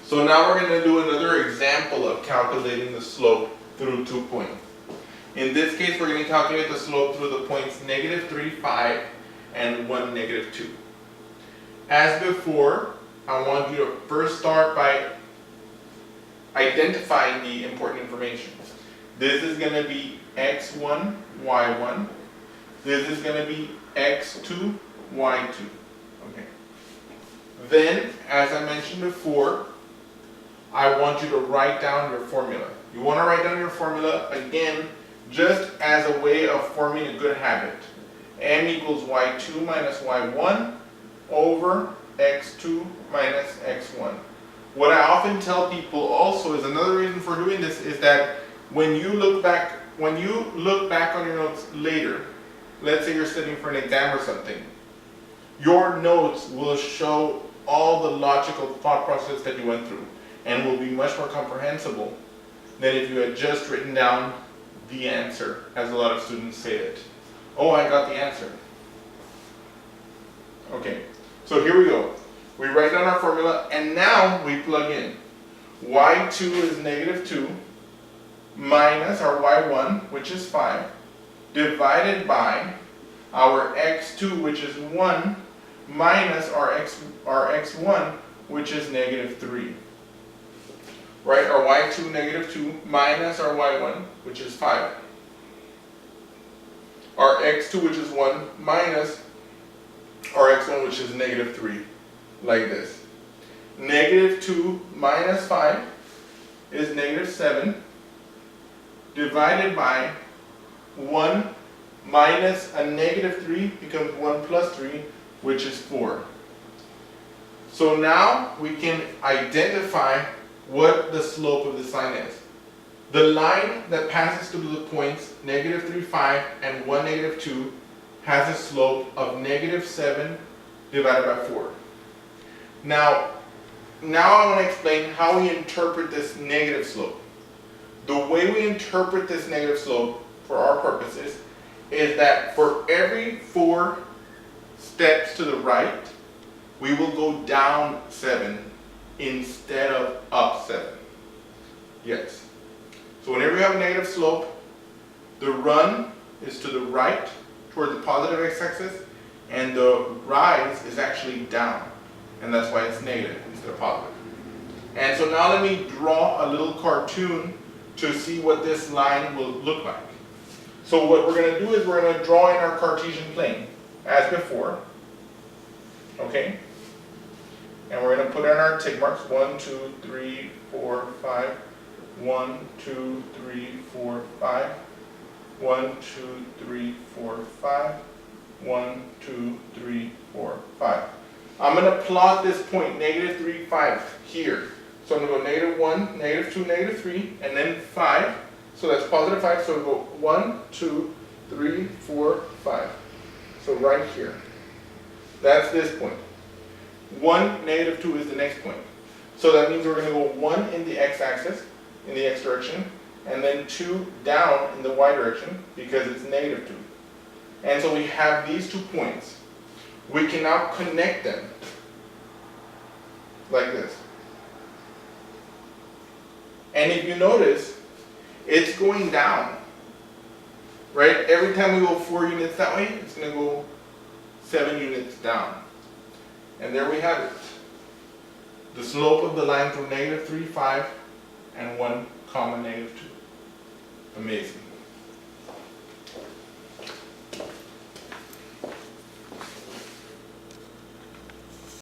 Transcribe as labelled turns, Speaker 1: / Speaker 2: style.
Speaker 1: So now we're going to do another example of calculating the slope through 2 points. In this case, we're going to calculate the slope through the points -3, 5, and 1, -2. As before, I want you to first start by identifying the important information. This is going to be x1, y1. This is going to be x2, y2. Okay. Then, as I mentioned before, I want you to write down your formula. You want to write down your formula, again, just as a way of forming a good habit. M equals y2 minus y1 over x2 minus x1. What I often tell people also is another reason for doing this is that when you look back on your notes later, let's say you're studying for an exam or something, your notes will show all the logical thought process that you went through and will be much more comprehensible than if you had just written down the answer, as a lot of students say it. Oh, I got the answer. Okay, so here we go. We write down our formula and now we plug in. y2 is -2 minus our y1, which is 5, divided by our x2, which is 1, minus our x1, which is -3. Right, our y2 -2 minus our y1, which is 5. Our x2, which is 1, minus our x1, which is -3, like this. -2 minus 5 is -7, divided by 1 minus a -3 becomes 1 plus 3, which is 4. So now we can identify what the slope of this line is. The line that passes through the points -3, 5 and 1, -2 has a slope of -7 divided by 4. Now I want to explain how we interpret this negative slope. The way we interpret this negative slope for our purposes is that for every 4 steps to the right, we will go down 7 instead of up 7. Yes. So whenever you have a negative slope, the run is to the right toward the positive x-axis, and the rise is actually down. And that's why it's negative instead of positive. And so now let me draw a little cartoon to see what this line will look like. So what we're going to do is we're going to draw in our Cartesian plane, as before. Okay? And we're going to put in our tick marks, 1, 2, 3, 4, 5, 1, 2, 3, 4, 5, 1, 2, 3, 4, 5, 1, 2, 3, 4, 5. I'm going to plot this point, -3, 5, here. So I'm going to go -1, -2, -3, and then 5. So that's positive 5, so we'll go 1, 2, 3, 4, 5. So right here. That's this point. 1, -2 is the next point. So that means we're going to go 1 in the x-axis, in the x direction, and then 2 down in the y direction, because it's -2. And so we have these 2 points. We can now connect them like this. And if you notice, it's going down, right? Every time we go 4 units that way, it's going to go 7 units down. And there we have it. The slope of the line from -3, 5, and 1, -2. Amazing.